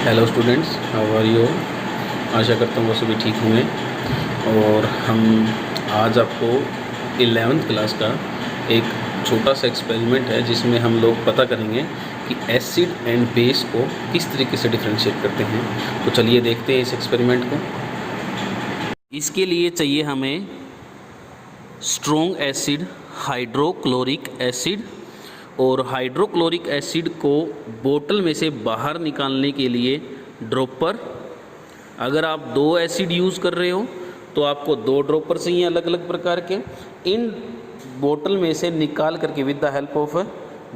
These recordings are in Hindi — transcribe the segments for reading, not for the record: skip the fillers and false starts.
Hello students, how are you? आशा करता हूँ वो सभी ठीक होंगे। और हम आज आपको 11th क्लास का एक छोटा सा एक्सपेरिमेंट है जिसमें हम लोग पता करेंगे कि एसिड एंड बेस को किस तरीके से डिफरेंशिएट करते हैं। तो चलिए देखते हैं इस एक्सपेरिमेंट को। इसके लिए चाहिए हमें स्ट्रॉन्ग एसिड हाइड्रोक्लोरिक एसिड, और हाइड्रोक्लोरिक एसिड को बोतल में से बाहर निकालने के लिए ड्रॉपर। अगर आप 2 एसिड यूज़ कर रहे हो तो आपको 2 ड्रॉपर चाहिए अलग अलग प्रकार के। इन बोतल में से निकाल करके with the help of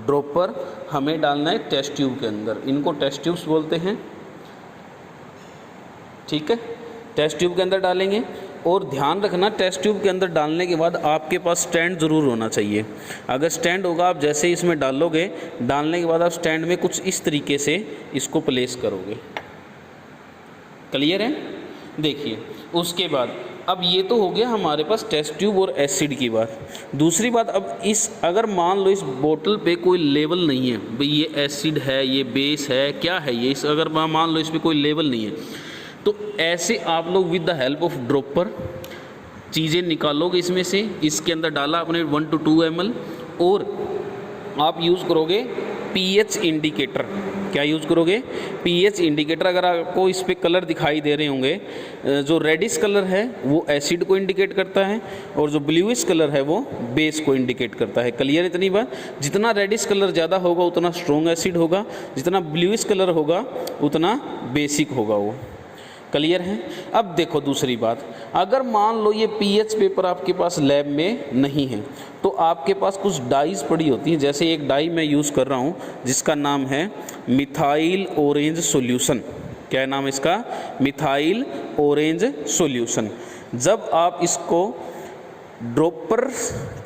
dropper हमें डालना है टेस्ट ट्यूब के अंदर। इनको टेस्ट ट्यूब्स बोलते हैं, ठीक है। टेस्ट ट्यूब के अंदर डालेंगे और ध्यान रखना, टेस्ट ट्यूब के अंदर डालने के बाद आपके पास स्टैंड ज़रूर होना चाहिए। अगर स्टैंड होगा, आप जैसे ही इसमें डालोगे, डालने के बाद आप स्टैंड में कुछ इस तरीके से इसको प्लेस करोगे। क्लियर है? देखिए, उसके बाद अब ये तो हो गया हमारे पास टेस्ट ट्यूब और एसिड की बात। दूसरी बात, अब इस अगर मान लो इस बोतल पे कोई लेवल नहीं है, भाई ये एसिड है, ये बेस है, क्या है ये, इस अगर मान लो इस पर कोई लेवल नहीं है, तो ऐसे आप लोग with the help of dropper चीज़ें निकालोगे इसमें से। इसके अंदर डाला आपने 1 to 2 ml, और आप यूज़ करोगे पीएच इंडिकेटर। क्या यूज़ करोगे? PH indicator. अगर आपको इस पे कलर दिखाई दे रहे होंगे, जो रेडिश कलर है वो एसिड को इंडिकेट करता है, और जो ब्लूइश कलर है वो बेस को इंडिकेट करता है। क्लियर इतनी बात? जितना रेडिश कलर ज़्यादा होगा उतना स्ट्रॉन्ग एसिड होगा, जितना ब्लूइश कलर होगा उतना बेसिक होगा वो। क्लियर है? अब देखो दूसरी बात, अगर मान लो ये पीएच पेपर आपके पास लैब में नहीं है, तो आपके पास कुछ डाइज पड़ी होती हैं। जैसे एक डाई मैं यूज़ कर रहा हूँ जिसका नाम है मिथाइल ऑरेंज सॉल्यूशन। क्या नाम है इसका? Methyl orange solution. जब आप इसको ड्रॉपर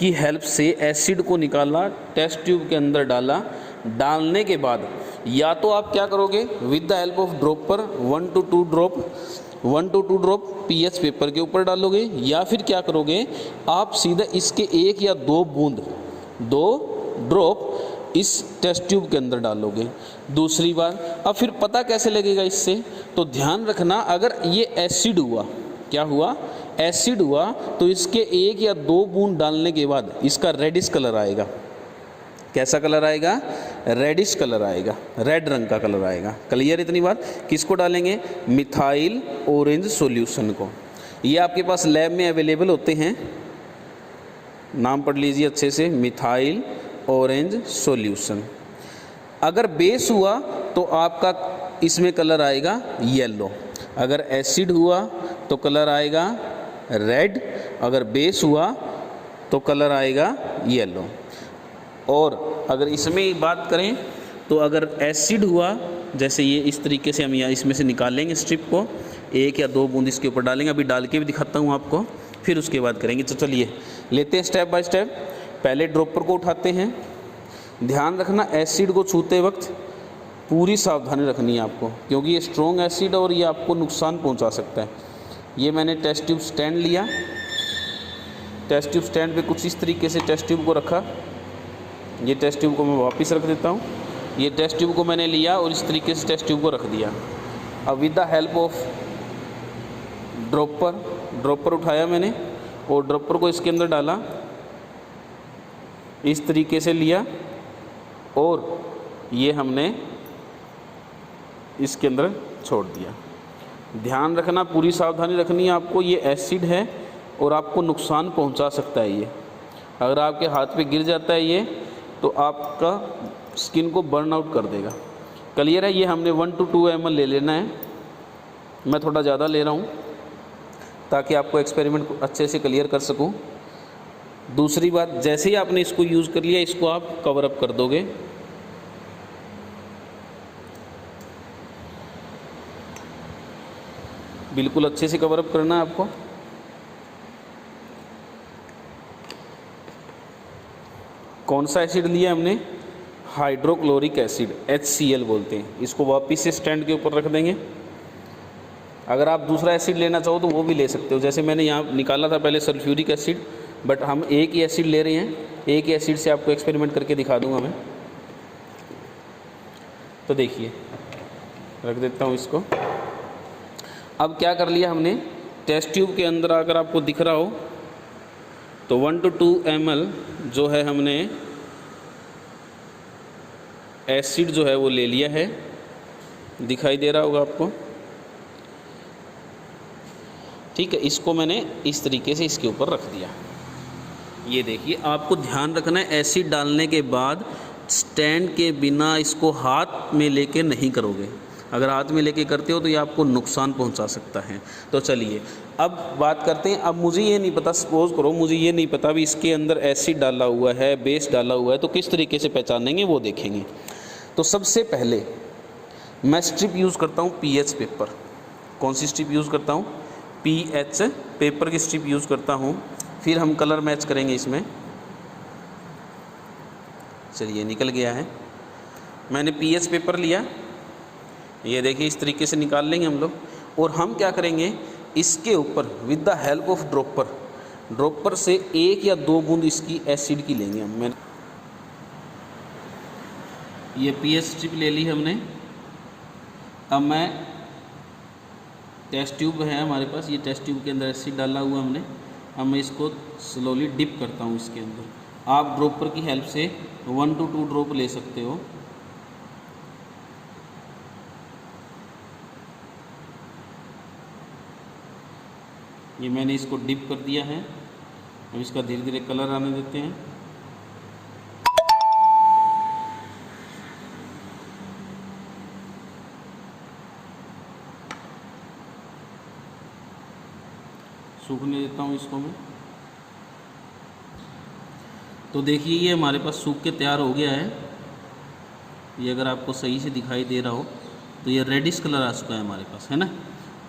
की हेल्प से एसिड को निकाला, टेस्ट ट्यूब के अंदर डाला, डालने के बाद या तो आप क्या करोगे, with the help of dropper 1 to 2 drop pH paper के ऊपर डालोगे, या फिर क्या करोगे, आप सीधा इसके 1 या 2 बूंद, 2 ड्रॉप इस टेस्ट ट्यूब के अंदर डालोगे। दूसरी बात, अब फिर पता कैसे लगेगा इससे, तो ध्यान रखना, अगर ये एसिड हुआ, क्या हुआ, एसिड हुआ, तो इसके 1 या 2 बूंद डालने के बाद इसका रेडिश कलर आएगा। कैसा कलर आएगा? रेडिश कलर आएगा, रेड रंग का कलर आएगा। क्लियर इतनी बात? किसको डालेंगे? मिथाइल ऑरेंज सॉल्यूशन को। ये आपके पास लैब में अवेलेबल होते हैं, नाम पढ़ लीजिए अच्छे से, मिथाइल ऑरेंज सॉल्यूशन। अगर बेस हुआ तो आपका इसमें कलर आएगा येलो, अगर एसिड हुआ तो कलर आएगा रेड, अगर बेस हुआ तो कलर आएगा येलो। और अगर इसमें बात करें तो अगर एसिड हुआ, जैसे ये इस तरीके से हम यहाँ इसमें से निकालेंगे स्ट्रिप को, 1 या 2 बूंद इसके ऊपर डालेंगे। अभी डाल के भी दिखाता हूँ आपको, फिर उसके बाद करेंगे। तो चलिए लेते हैं स्टेप बाय स्टेप। पहले ड्रॉपर को उठाते हैं। ध्यान रखना, एसिड को छूते वक्त पूरी सावधानी रखनी है आपको, क्योंकि ये स्ट्रॉन्ग एसिड और ये आपको नुकसान पहुँचा सकता है। ये मैंने टेस्ट ट्यूब स्टैंड लिया, टेस्ट ट्यूब स्टैंड पे कुछ इस तरीके से टेस्ट ट्यूब को रखा। ये टेस्ट ट्यूब को मैं वापस रख देता हूँ। ये टेस्ट ट्यूब को मैंने लिया और इस तरीके से टेस्ट ट्यूब को रख दिया। अब with the help of dropper उठाया मैंने और ड्रॉपर को इसके अंदर डाला, इस तरीके से लिया, और ये हमने इसके अंदर छोड़ दिया। ध्यान रखना, पूरी सावधानी रखनी है आपको, ये एसिड है और आपको नुकसान पहुंचा सकता है। ये अगर आपके हाथ पे गिर जाता है ये, तो आपका स्किन को बर्न आउट कर देगा। क्लियर है? ये हमने 1 to 2 ml ले लेना है। मैं थोड़ा ज़्यादा ले रहा हूँ ताकि आपको एक्सपेरिमेंट को अच्छे से क्लियर कर सकूँ। दूसरी बात, जैसे ही आपने इसको यूज़ कर लिया, इसको आप कवर अप कर दोगे। बिल्कुल अच्छे से कवर अप करना है आपको। कौन सा एसिड लिया हमने? हाइड्रोक्लोरिक एसिड, HCl बोलते हैं। इसको वापस से स्टैंड के ऊपर रख देंगे। अगर आप दूसरा एसिड लेना चाहो तो वो भी ले सकते हो। जैसे मैंने यहाँ निकाला था पहले सल्फ्यूरिक एसिड, बट हम एक ही एसिड ले रहे हैं। एक ही एसिड से आपको एक्सपेरिमेंट करके दिखा दूंगा मैं। तो देखिए, रख देता हूँ इसको। अब क्या कर लिया हमने, टेस्ट ट्यूब के अंदर अगर आपको दिख रहा हो तो 1 to 2 ml जो है हमने एसिड जो है वो ले लिया है, दिखाई दे रहा होगा आपको। ठीक है, इसको मैंने इस तरीके से इसके ऊपर रख दिया। ये देखिए, आपको ध्यान रखना है एसिड डालने के बाद स्टैंड के बिना इसको हाथ में लेके नहीं करोगे। अगर हाथ में लेके करते हो तो ये आपको नुकसान पहुंचा सकता है। तो चलिए अब बात करते हैं। अब मुझे ये नहीं पता, सपोज़ करो मुझे ये नहीं पता भी इसके अंदर एसिड डाला हुआ है, बेस डाला हुआ है, तो किस तरीके से पहचानेंगे वो देखेंगे। तो सबसे पहले मैं स्ट्रिप यूज़ करता हूँ पीएच पेपर। कौन सी स्ट्रिप यूज़ करता हूँ? पीएच पेपर की स्ट्रिप यूज़ करता हूँ। फिर हम कलर मैच करेंगे इसमें। चलिए निकल गया है, मैंने पीएच पेपर लिया, ये देखिए इस तरीके से निकाल लेंगे हम लोग। और हम क्या करेंगे, इसके ऊपर with the help of dropper से 1 या 2 बूंद इसकी एसिड की लेंगे हम। मैं ये पीएच स्ट्रिप ले ली हमने। अब मैं टेस्ट ट्यूब है हमारे पास, ये टेस्ट ट्यूब के अंदर एसिड डाला हुआ हमने। अब मैं इसको स्लोली डिप करता हूँ इसके अंदर। आप ड्रॉपर की हेल्प से 1 to 2 ड्रॉप ले सकते हो। ये मैंने इसको डिप कर दिया है। अब इसका धीरे धीरे कलर आने देते हैं। सूखने देता हूँ इसको मैं। तो देखिए ये हमारे पास सूख के तैयार हो गया है। ये अगर आपको सही से दिखाई दे रहा हो तो ये रेडिश कलर आ चुका है हमारे पास, है ना।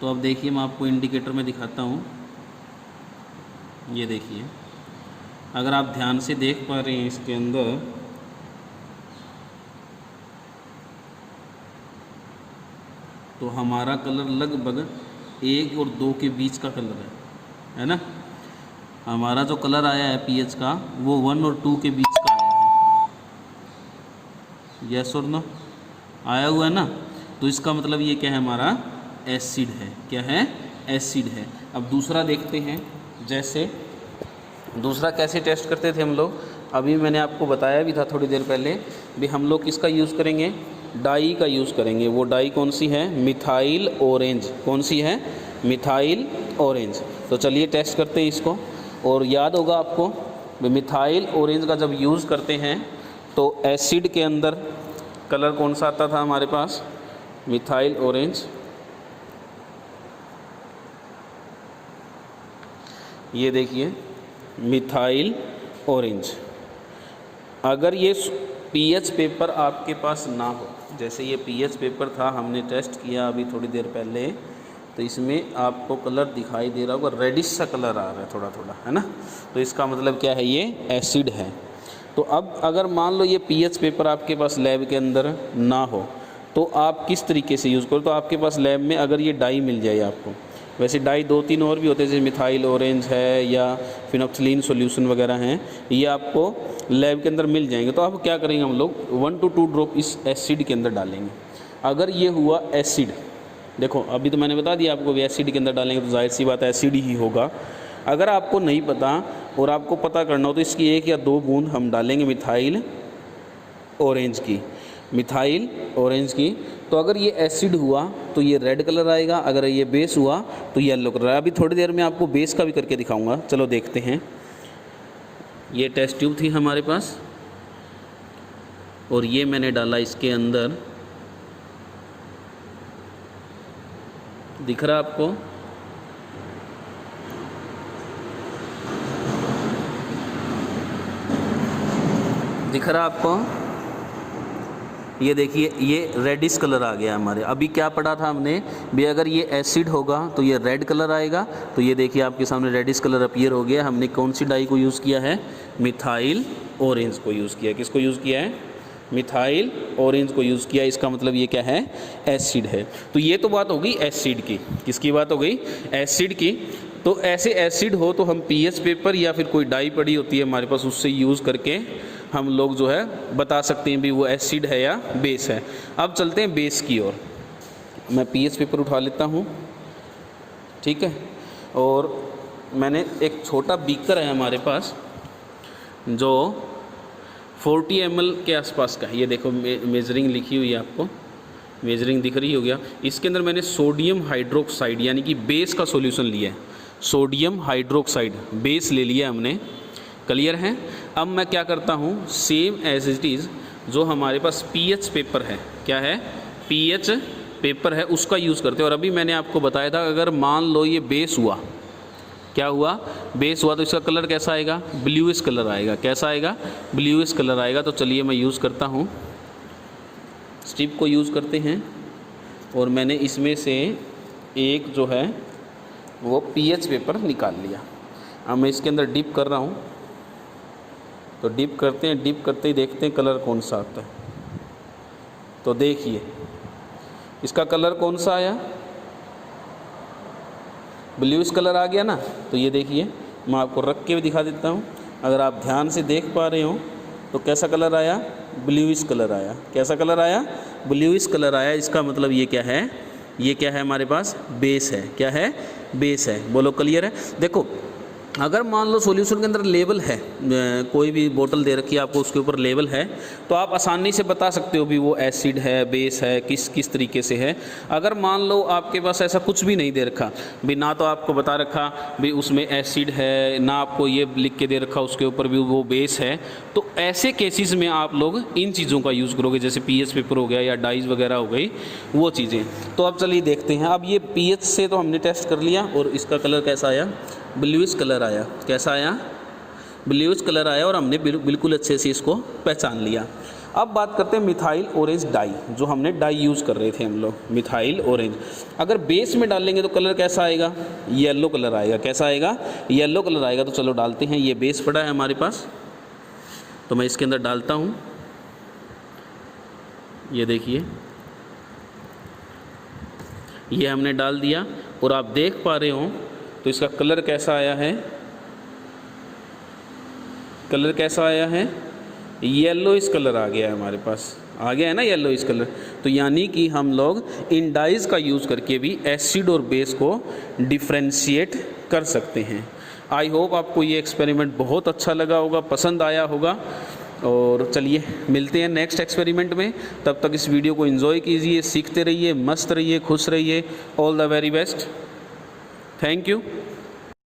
तो अब देखिए मैं आपको इंडिकेटर में दिखाता हूँ। ये देखिए, अगर आप ध्यान से देख पा रहे हैं इसके अंदर, तो हमारा कलर लगभग 1 और 2 के बीच का कलर है ना। हमारा जो कलर आया है पीएच का वो 1 और 2 के बीच का आया है। यस और नो आया हुआ है ना। तो इसका मतलब ये क्या है, हमारा एसिड है। क्या है? एसिड है। अब दूसरा देखते हैं। जैसे दूसरा कैसे टेस्ट करते थे हम लोग, अभी मैंने आपको बताया भी था थोड़ी देर पहले भी। हम लोग किसका यूज़ करेंगे? डाई का यूज़ करेंगे। वो डाई कौन सी है? Methyl orange. कौन सी है? Methyl orange. तो चलिए टेस्ट करते हैं इसको। और याद होगा आपको मिथाइल ऑरेंज का जब यूज़ करते हैं तो एसिड के अंदर कलर कौन सा आता था हमारे पास? Methyl orange. ये देखिए मिथाइल ऑरेंज। अगर ये पीएच पेपर आपके पास ना हो, जैसे ये पीएच पेपर था, हमने टेस्ट किया अभी थोड़ी देर पहले, तो इसमें आपको कलर दिखाई दे रहा होगा, रेडिश सा कलर आ रहा है थोड़ा थोड़ा, है ना। तो इसका मतलब क्या है? ये एसिड है। तो अब अगर मान लो ये पीएच पेपर आपके पास लैब के अंदर ना हो तो आप किस तरीके से यूज़ करो? तो आपके पास लैब में अगर ये डाई मिल जाए आपको, वैसे डाई 2-3 और भी होते हैं जैसे मिथाइल ऑरेंज है या फिनोप्सिलीन सॉल्यूशन वगैरह हैं, ये आपको लैब के अंदर मिल जाएंगे। तो आप क्या करेंगे, हम लोग 1 to 2 ड्रॉप इस एसिड के अंदर डालेंगे। अगर ये हुआ एसिड, देखो अभी तो मैंने बता दिया आपको भी एसिड के अंदर डालेंगे तो जाहिर सी बात है एसिड ही होगा। अगर आपको नहीं पता और आपको पता करना हो तो इसकी 1 या 2 बूंद हम डालेंगे मिथाइल ऑरेंज की। मिथाइल ऑरेंज की। तो अगर ये एसिड हुआ तो ये रेड कलर आएगा, अगर ये बेस हुआ तो येलो कलर। अभी थोड़ी देर में आपको बेस का भी करके दिखाऊंगा। चलो देखते हैं। ये टेस्ट ट्यूब थी हमारे पास और ये मैंने डाला इसके अंदर, दिख रहा आपको? दिख रहा आपको? ये देखिए ये रेडिश कलर आ गया हमारे। अभी क्या पढ़ा था हमने भी, अगर ये एसिड होगा तो ये रेड कलर आएगा। तो ये देखिए आपके सामने रेडिश कलर अपीयर हो गया। हमने कौन सी डाई को यूज़ किया है? मिथाइल ऑरेंज को यूज़ किया। किसको यूज़ किया है? मिथाइल ऑरेंज को यूज़ किया। इसका मतलब ये क्या है? एसिड है। तो ये तो बात हो गई एसिड की। किसकी बात हो गई? एसिड की। तो ऐसे एसिड हो तो हम पीएच पेपर या फिर कोई डाई पड़ी होती है हमारे पास, उससे यूज़ करके हम लोग जो है बता सकते हैं भी वो एसिड है या बेस है। अब चलते हैं बेस की ओर। मैं पीएच पेपर उठा लेता हूँ, ठीक है। और मैंने एक छोटा बीकर है हमारे पास जो 40 ml के आसपास का है। ये देखो मेजरिंग लिखी हुई है, आपको मेजरिंग दिख रही हो गया। इसके अंदर मैंने सोडियम हाइड्रोक्साइड यानी कि बेस का सॉल्यूशन लिया है। सोडियम हाइड्रोक्साइड बेस ले लिया हमने, क्लियर है। अब मैं क्या करता हूँ, सेम एज इट इज़ जो हमारे पास पीएच पेपर है, क्या है, पीएच पेपर है, उसका यूज़ करते हैं। और अभी मैंने आपको बताया था अगर मान लो ये बेस हुआ, क्या हुआ, बेस हुआ, तो इसका कलर कैसा आएगा, ब्लूइश कलर आएगा। कैसा आएगा, ब्लूइश कलर आएगा। तो चलिए मैं यूज़ करता हूँ, स्ट्रिप को यूज़ करते हैं। और मैंने इसमें से एक जो है वो पीएच पेपर निकाल लिया। अब मैं इसके अंदर डिप कर रहा हूँ, तो डिप करते हैं, डिप करते ही देखते हैं कलर कौन सा आता है। तो देखिए इसका कलर कौन सा आया, ब्लूइश कलर आ गया ना। तो ये देखिए मैं आपको रख के भी दिखा देता हूँ, अगर आप ध्यान से देख पा रहे हो तो कैसा कलर आया, ब्लूइश कलर आया। कैसा कलर आया, ब्लूइश कलर आया। इसका मतलब ये क्या है, ये क्या है, हमारे पास बेस है। क्या है, बेस है। बोलो क्लियर है। देखो अगर मान लो सॉल्यूशन के अंदर लेबल है, कोई भी बोतल दे रखी है आपको, उसके ऊपर लेबल है, तो आप आसानी से बता सकते हो भी वो एसिड है, बेस है, किस किस तरीके से है। अगर मान लो आपके पास ऐसा कुछ भी नहीं दे रखा भी, ना तो आपको बता रखा भी उसमें एसिड है, ना आपको ये लिख के दे रखा उसके ऊपर भी वो बेस है, तो ऐसे केसेस में आप लोग इन चीज़ों का यूज़ करोगे, जैसे पीएच पेपर हो गया या डाइज वगैरह हो गई, वो चीज़ें। तो अब चलिए देखते हैं। अब ये पीएच से तो हमने टेस्ट कर लिया और इसका कलर कैसा आया, ब्लूइश कलर आया। कैसा आया, ब्लूइश कलर आया। और हमने बिल्कुल अच्छे से इसको पहचान लिया। अब बात करते हैं मिथाइल ऑरेंज डाई, जो हमने डाई यूज़ कर रहे थे हम लोग, मिथाइल ऑरेंज। अगर बेस में डालेंगे तो कलर कैसा आएगा, येलो कलर आएगा। कैसा आएगा, येलो कलर आएगा। तो चलो डालते हैं। ये बेस पड़ा है हमारे पास, तो मैं इसके अंदर डालता हूँ। ये देखिए ये हमने डाल दिया और आप देख पा रहे हो तो इसका कलर कैसा आया है, कलर कैसा आया है, येलोइश कलर आ गया है हमारे पास, आ गया है ना येलोइश कलर। तो यानी कि हम लोग इन डाइज का यूज़ करके भी एसिड और बेस को डिफ्रेंशिएट कर सकते हैं। आई होप आपको ये एक्सपेरिमेंट बहुत अच्छा लगा होगा, पसंद आया होगा। और चलिए मिलते हैं नेक्स्ट एक्सपेरिमेंट में। तब तक इस वीडियो को एंजॉय कीजिए, सीखते रहिए, मस्त रहिए, खुश रहिए। All the very best. Thank you.